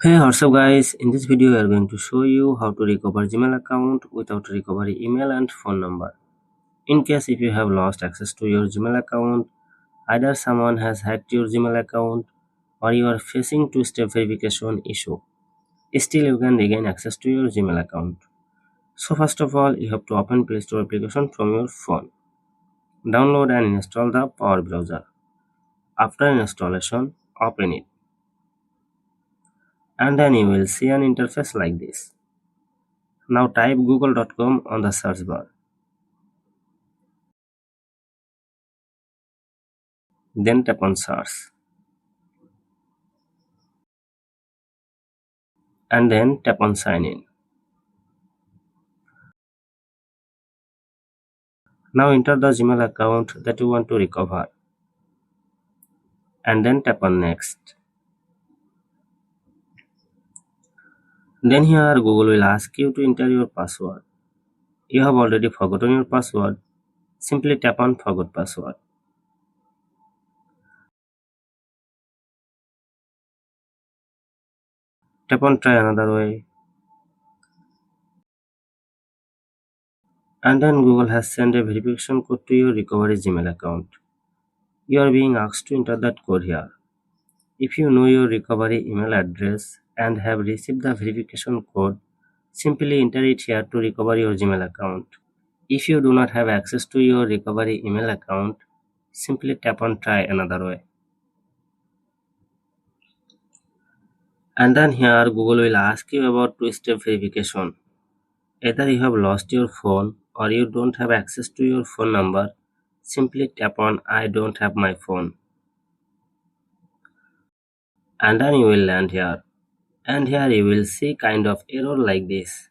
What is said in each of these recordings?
Hey, what's up guys? In this video we are going to show you how to recover Gmail account without recovery email and phone number. In case if you have lost access to your Gmail account, either someone has hacked your Gmail account or you are facing two-step verification issue, still you can regain access to your Gmail account. So first of all, you have to open Play Store application from your phone. Download and install the Power Browser. After installation, open it. And then you will see an interface like this. Now type google.com on the search bar. Then tap on search. And then tap on sign in. Now enter the Gmail account that you want to recover. And then tap on next. Then here Google will ask you to enter your password. You have already forgotten your password. Simply tap on forgot password. Tap on try another way. And then Google has sent a verification code to your recovery Gmail account. You are being asked to enter that code here. If you know your recovery email address and have received the verification code, simply enter it here to recover your Gmail account. If you do not have access to your recovery email account, simply tap on try another way. And then here Google will ask you about two-step verification. Either you have lost your phone or you don't have access to your phone number, simply tap on I don't have my phone. And then you will land here. And here you will see kind of error like this.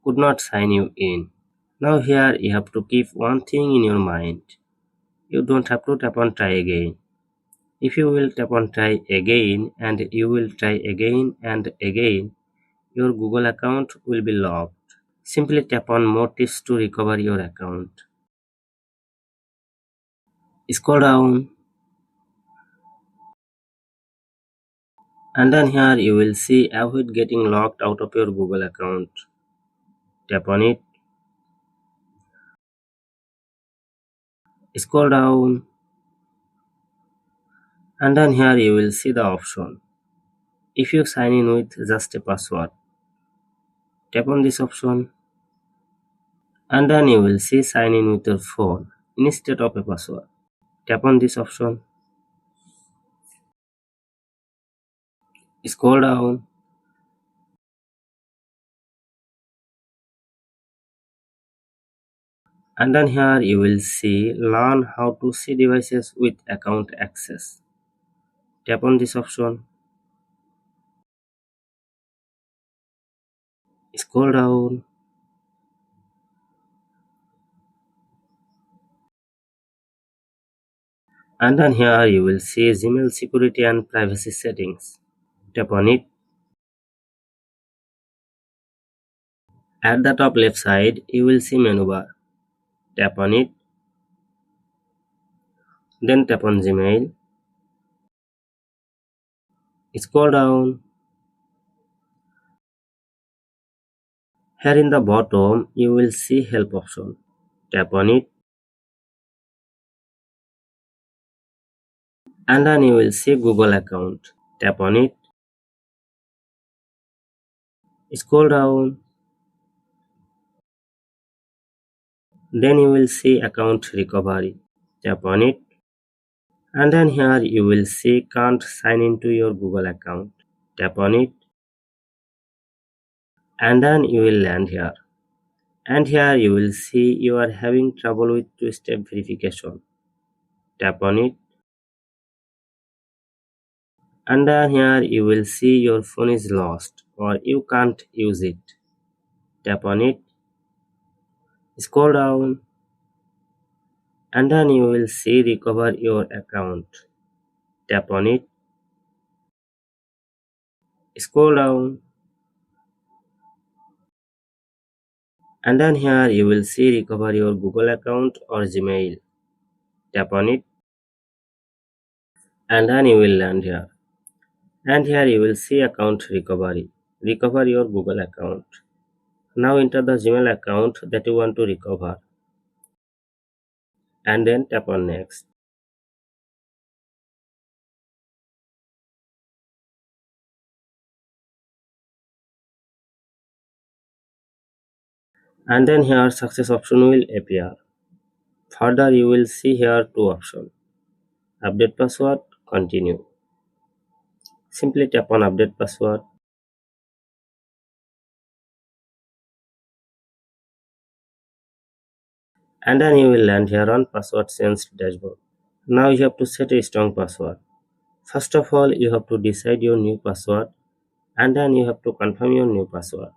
Could not sign you in. Now here you have to keep one thing in your mind. You don't have to tap on try again. If you will tap on try again and you will try again and again, your Google account will be locked. Simply tap on more tips to recover your account. Scroll down and then here you will see avoid getting locked out of your Google account. Tap on it. Scroll down and then here you will see the option. If you sign in with just a password, tap on this option and then you will see sign in with your phone instead of a password. Tap on this option. Scroll down and then here you will see learn how to see devices with account access. Tap on this option. Scroll down and then here you will see Gmail security and privacy settings. Tap on it. At the top left side you will see menu bar. Tap on it. Then tap on Gmail. Scroll down. Here in the bottom you will see help option. Tap on it. And then you will see Google account. Tap on it. Scroll down. Then you will see account recovery. Tap on it. And then here you will see can't sign into your Google account. Tap on it. And then you will land here. And here you will see you are having trouble with two-step verification. Tap on it. And then here you will see your phone is lost or you can't use it. Tap on it. Scroll down and then you will see recover your account. Tap on it. Scroll down and then here you will see recover your Google account or Gmail. Tap on it and then you will land here. And here you will see account recovery. Recover your Google account. Now enter the Gmail account that you want to recover and then tap on next. And then here success option will appear. Further you will see here two options. Update password, continue. Simply tap on update password. And then you will land here on password change dashboard. Now you have to set a strong password. First of all, you have to decide your new password and then you have to confirm your new password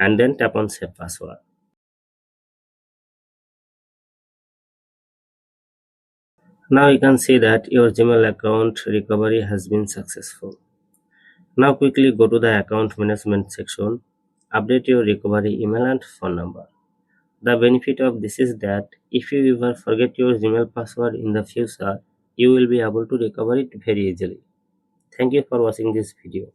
and then tap on save password. Now you can see that your Gmail account recovery has been successful. Now quickly go to the account management section, update your recovery email and phone number. The benefit of this is that if you ever forget your Gmail password in the future, you will be able to recover it very easily. Thank you for watching this video.